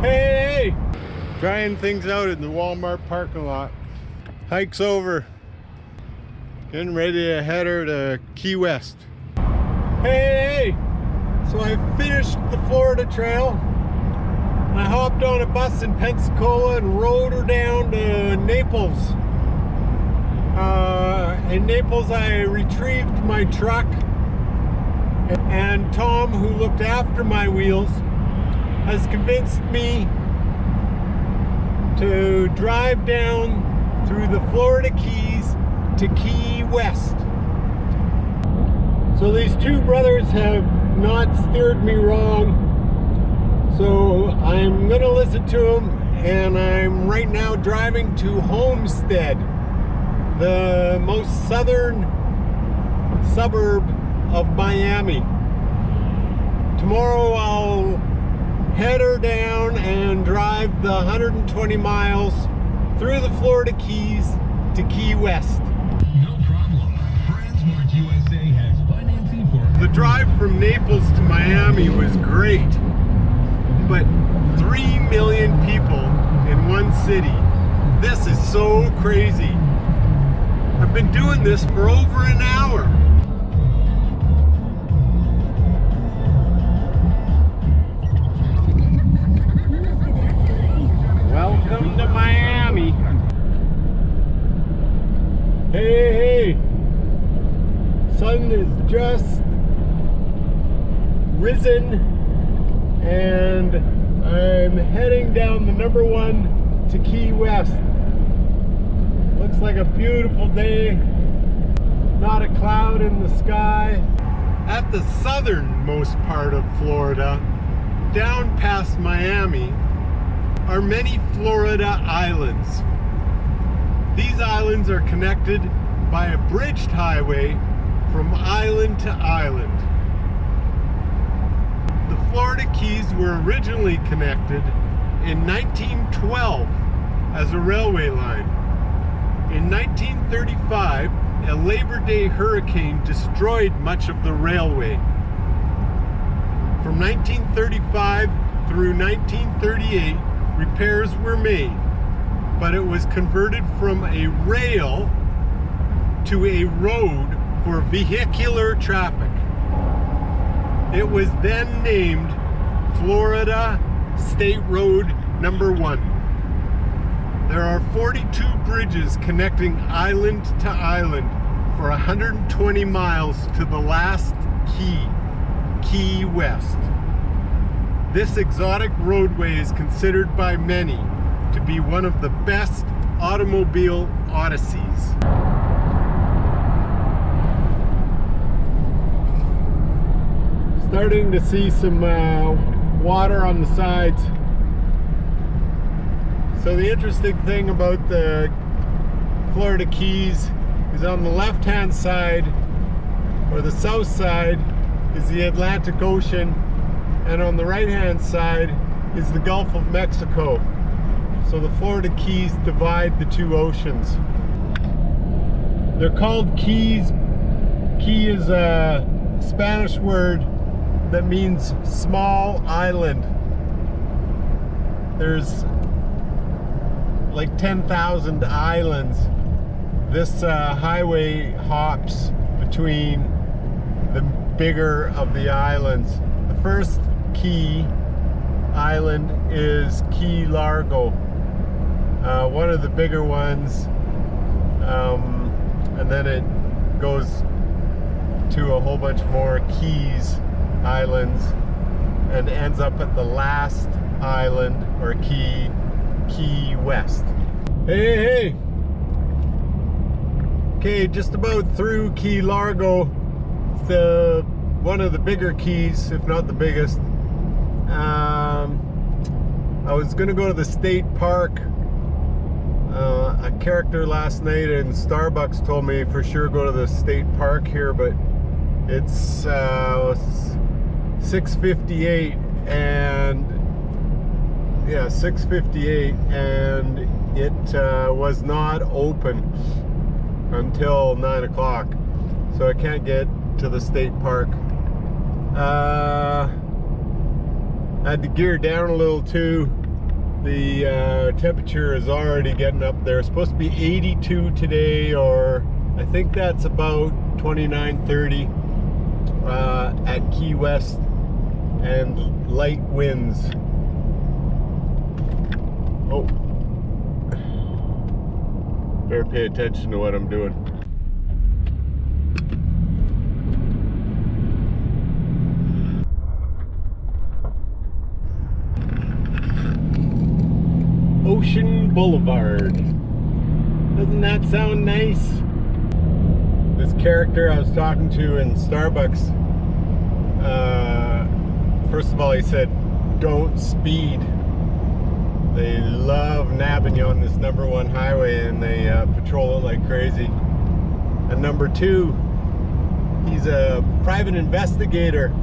Hey! Trying things out in the Walmart parking lot. Hike's over. Getting ready to head her to Key West. Hey! So I finished the Florida Trail. I hopped on a bus in Pensacola and rode her down to Naples. In Naples, I retrieved my truck, and Tom, who looked after my wheels, has convinced me to drive down through the Florida Keys to Key West. So these two brothers have not steered me wrong, so I'm gonna listen to them, and I'm right now driving to Homestead, the most southern suburb of Miami. Tomorrow I'll head her down and drive the 120 miles through the Florida Keys to Key West. No problem. Brandsmart USA has financing for... The drive from Naples to Miami was great, but 3 million people in one city. This is so crazy. I've been doing this for over an hour. Welcome to Miami. Hey, sun is just risen, and I'm heading down the number 1 to Key West. Looks like a beautiful day, not a cloud in the sky. At the southernmost part of Florida, down past Miami, are many Florida islands. These islands are connected by a bridged highway from island to island. The Florida Keys were originally connected in 1912 as a railway line. In 1935, a Labor Day hurricane destroyed much of the railway. From 1935 through 1938, repairs were made, but it was converted from a rail to a road for vehicular traffic. It was then named Florida State Road Number 1. There are 42 bridges connecting island to island for 120 miles to the last key, Key West. This exotic roadway is considered by many to be one of the best automobile odysseys. Starting to see some water on the sides. So the interesting thing about the Florida Keys is on the left-hand side, or the south side, is the Atlantic Ocean, and on the right-hand side is the Gulf of Mexico. So the Florida Keys divide the two oceans. They're called Keys. Key is a Spanish word that means small island. There's like 10,000 islands. This highway hops between the bigger of the islands. The first Key island is Key Largo, one of the bigger ones, and then it goes to a whole bunch more Keys islands and ends up at the last island, or Key West. Hey! Okay, just about through Key Largo. It's one of the bigger keys, if not the biggest. I was gonna go to the state park. A character last night in Starbucks told me for sure go to the state park here, but it's 6:58 and 6:58, and it was not open until 9 o'clock, so I can't get to the state park. I had to gear down a little too. The temperature is already getting up there. It's supposed to be 82 today, or I think that's about 29-30 at Key West, and light winds. Oh, better pay attention to what I'm doing. Ocean Boulevard. Doesn't that sound nice? This character I was talking to in Starbucks, first of all, he said, don't speed. They love nabbing you on this #1 highway, and they patrol it like crazy. And number two, he's a private investigator,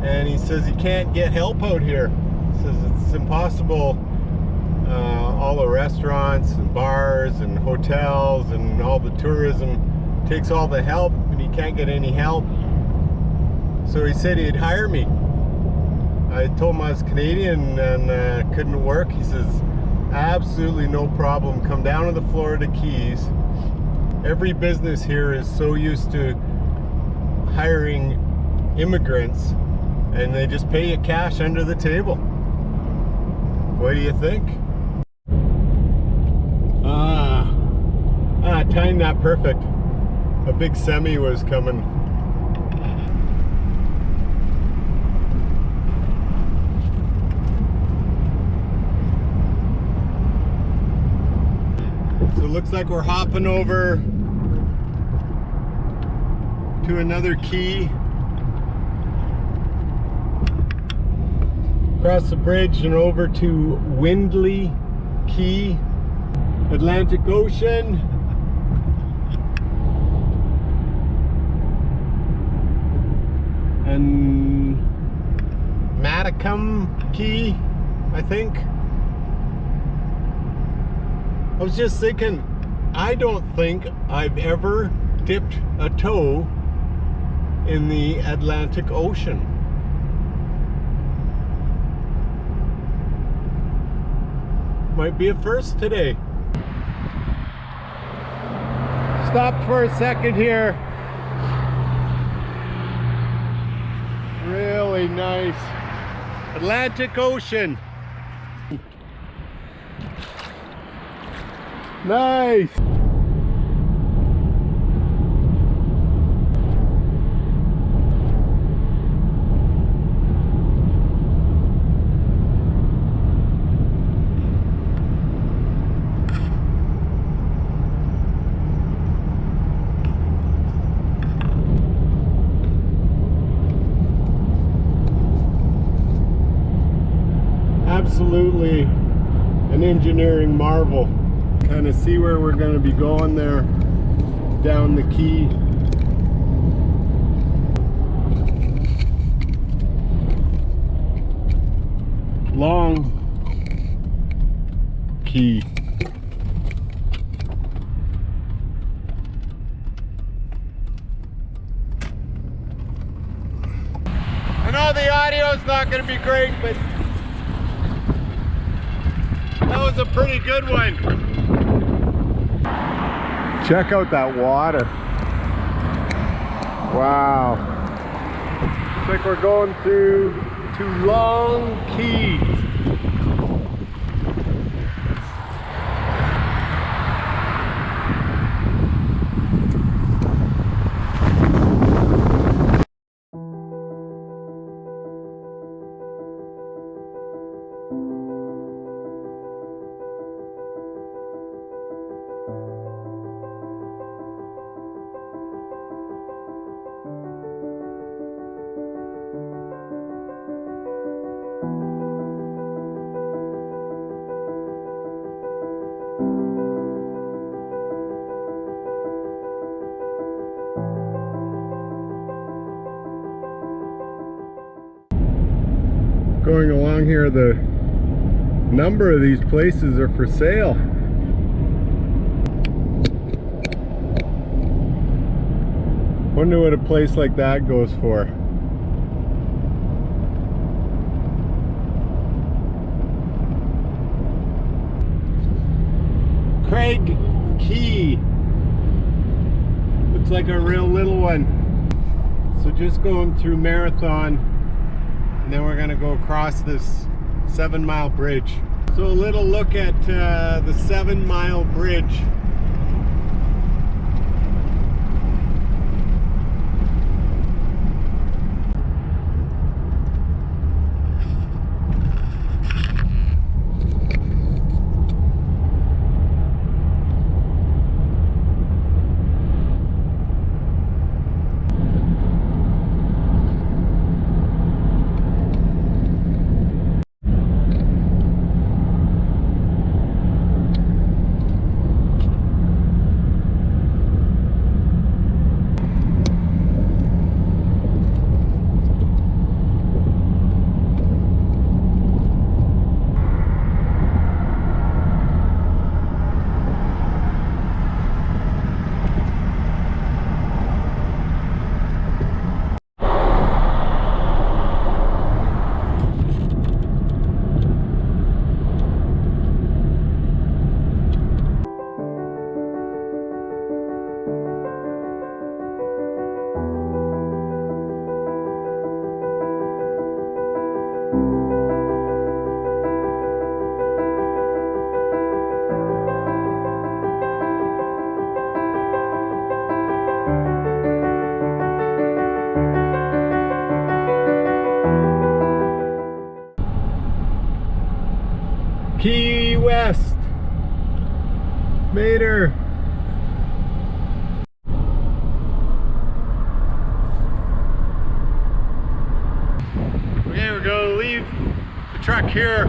and he says he can't get help out here. He says it's impossible. All the restaurants and bars and hotels and all the tourism takes all the help, and he can't get any help. So he said he'd hire me. I told him I was Canadian and couldn't work. He says, absolutely no problem. Come down to the Florida Keys. Every business here is so used to hiring immigrants, and they just pay you cash under the table. What do you think? Timed that perfect. A big semi was coming. So it looks like we're hopping over to another key. Across the bridge and over to Windley Key, Atlantic Ocean. And Matacum Key, I think. I was just thinking, I don't think I've ever dipped a toe in the Atlantic Ocean. Might be a first today. Stopped for a second here. Really nice. Atlantic Ocean. Nice. Absolutely an engineering marvel. Kind of see where we're going to be going there down the key. Long key. I know the audio's not going to be great, but that was a pretty good one. Check out that water. Wow. Looks like we're going through to Long Key. Going along here, the number of these places are for sale. Wonder what a place like that goes for. Craig Key. Looks like a real little one. So just going through Marathon, and then we're gonna go across this 7 Mile Bridge. So a little look at the 7 Mile Bridge. Key West. Mater. Okay, we're gonna leave the truck here.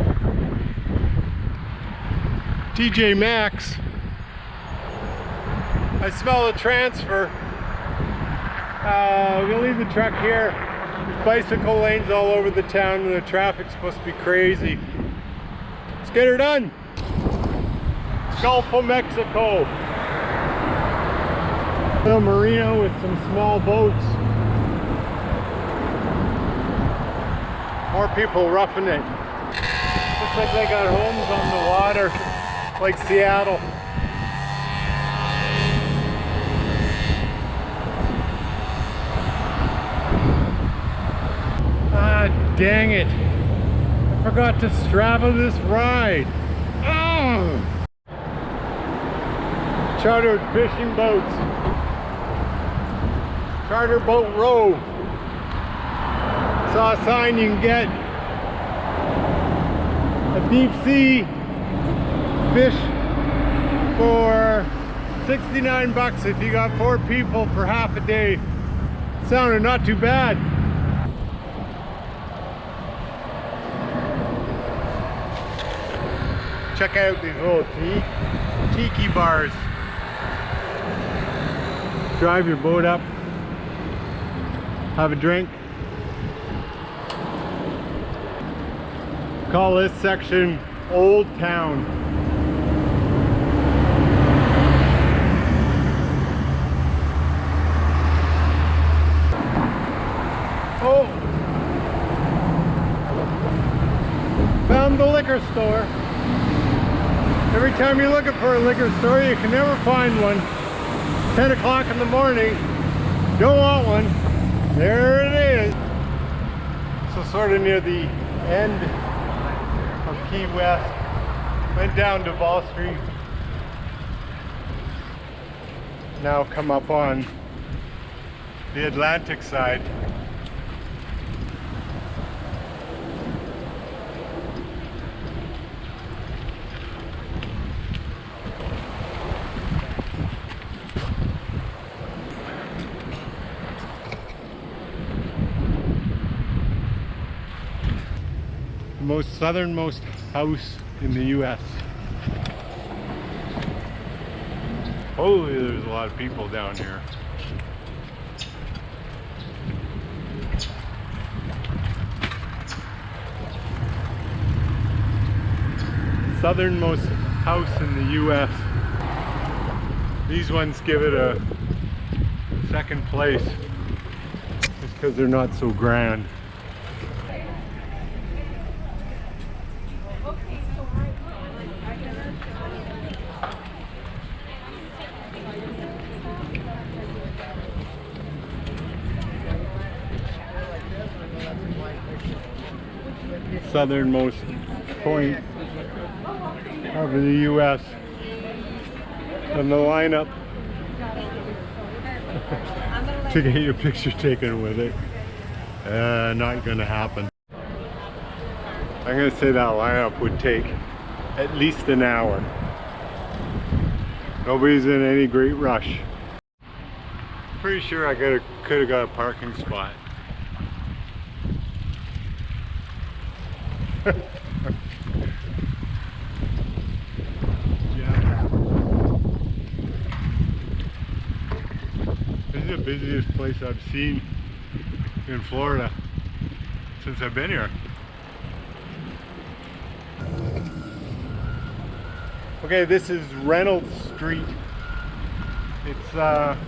TJ Maxx. I smell a transfer. We're gonna leave the truck here. There's bicycle lanes all over the town and the traffic's supposed to be crazy. Let's get her done. Gulf of Mexico. Little marina with some small boats. More people roughing it. Looks like they got homes on the water, like Seattle. Ah, dang it. I forgot to Strava this ride. Ugh. Chartered fishing boats. Charter Boat Row. Saw a sign you can get a deep sea fish for 69 bucks if you got 4 people for half a day. Sounded not too bad. Check out these little tiki bars. Drive your boat up, have a drink. Call this section Old Town. Oh! Found the liquor store. Every time you're looking for a liquor store, you can never find one. 10 o'clock in the morning, don't want one. There it is. So sort of near the end of Key West. Went down Duval Street. Now come up on the Atlantic side. Most southernmost house in the US. Holy, there's a lot of people down here. Southernmost house in the US. These ones give it a second place just because they're not so grand. southernmost point of the U.S. and the lineup to get your picture taken with it. Not gonna happen. I'm gonna say that lineup would take at least an hour. Nobody's in any great rush. Pretty sure I could have got a parking spot. Yeah. This is the busiest place I've seen in Florida since I've been here. Okay, this is Reynolds Street. It's got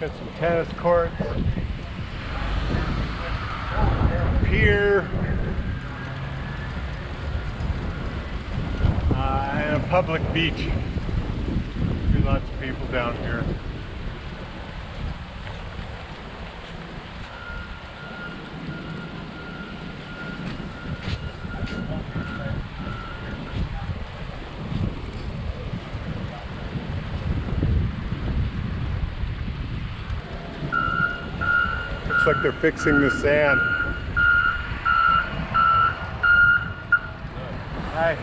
some tennis courts, pier, and a public beach. There's lots of people down here. Looks like they're fixing the sand. Hi.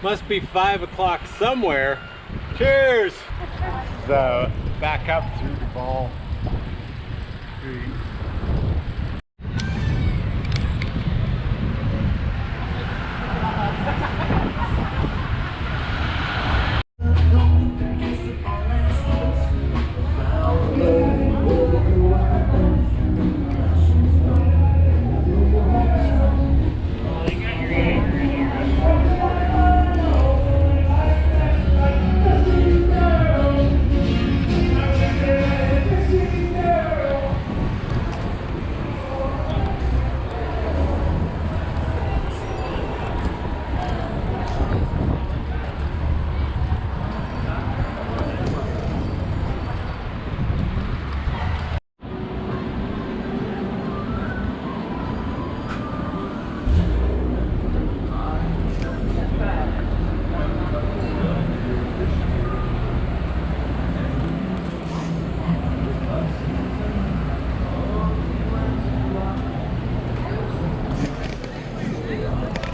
Must be 5 o'clock somewhere. Cheers! Back up through the ball.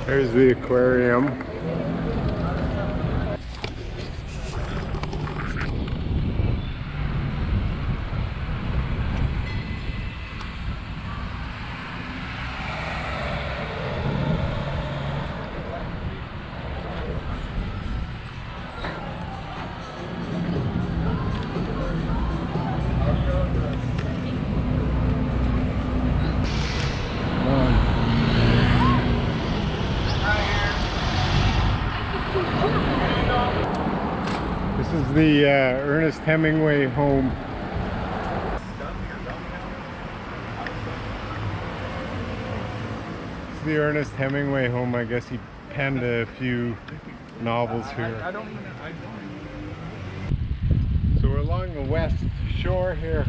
There's the aquarium. This is the Ernest Hemingway home. It's the Ernest Hemingway home. I guess he penned a few novels here. So we're along the west shore here.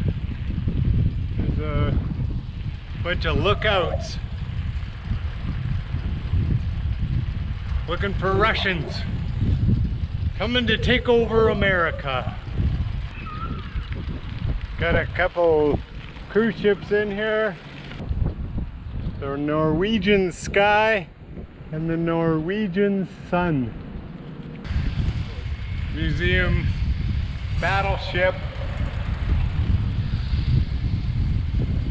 There's a bunch of lookouts looking for Russians coming to take over America. Got a couple cruise ships in here. The Norwegian Sky and the Norwegian Sun. Museum battleship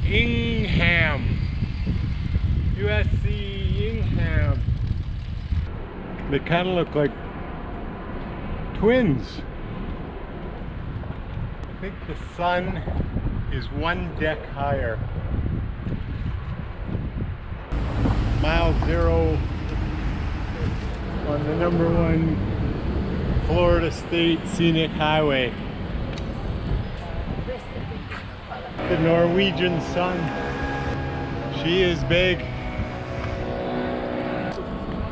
Ingham. USC Ingham. They kind of look like twins. I think the Sun is one deck higher. Mile 0 on the #1 Florida State Scenic Highway. The Norwegian Sun. She is big.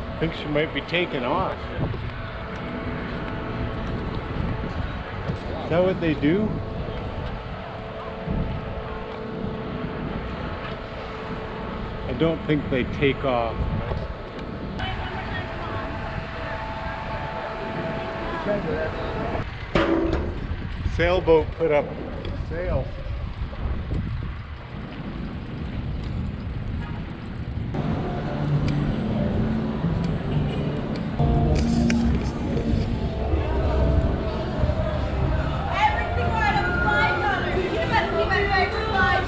I think she might be taking off. Is that what they do? I don't think they take off. Sailboat put up sail. Everything right up $5. You better keep it right for $5.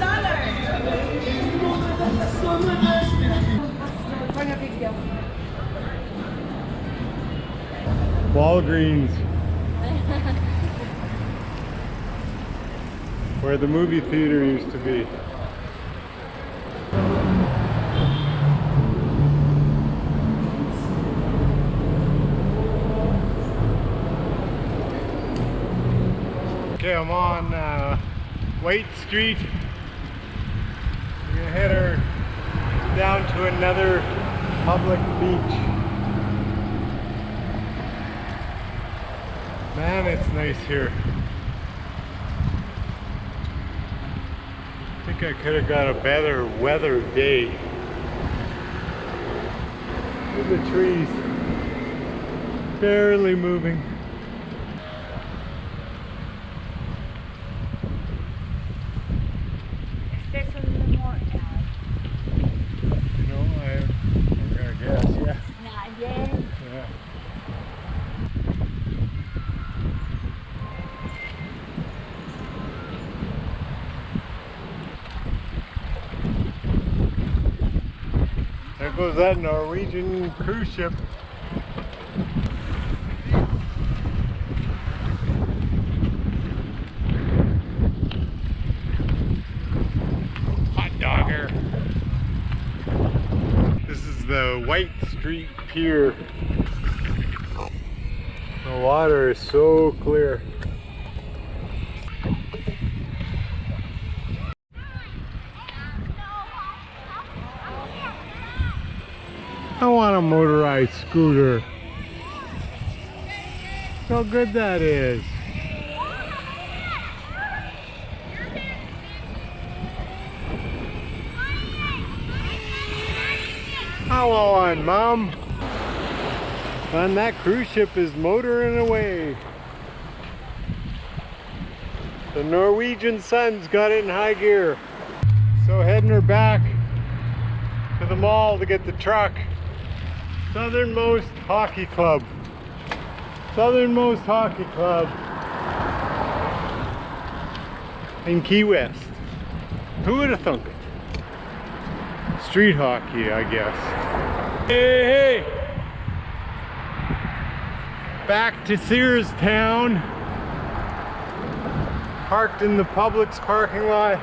Walgreens. Where the movie theater used to be. Okay, I'm on White Street. We're gonna head her down to another public beach. Man, it's nice here. I think I could have got a better weather day. Look at the trees. Barely moving. There's a little more now. You know, I'm gonna guess, yeah. Not yet. Yeah. There goes that Norwegian cruise ship. Hot dogger. This is the White Street Pier. The water is so clear. I want a motorized scooter. How good that is. I want one, Mom. And that cruise ship is motoring away. The Norwegian Sun's got it in high gear. So heading her back to the mall to get the truck. Southernmost Hockey Club. Southernmost Hockey Club in Key West. Who would have thunk it? Street hockey, I guess. Hey, hey! Back to Searstown. Parked in the Publix parking lot.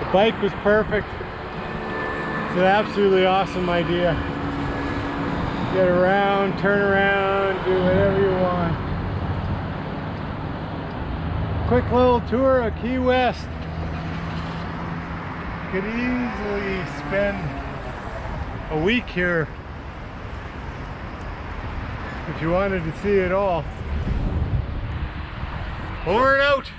The bike was perfect. It's an absolutely awesome idea. Get around, turn around, do whatever you want. Quick little tour of Key West. Could easily spend a week here if you wanted to see it all. Over and out.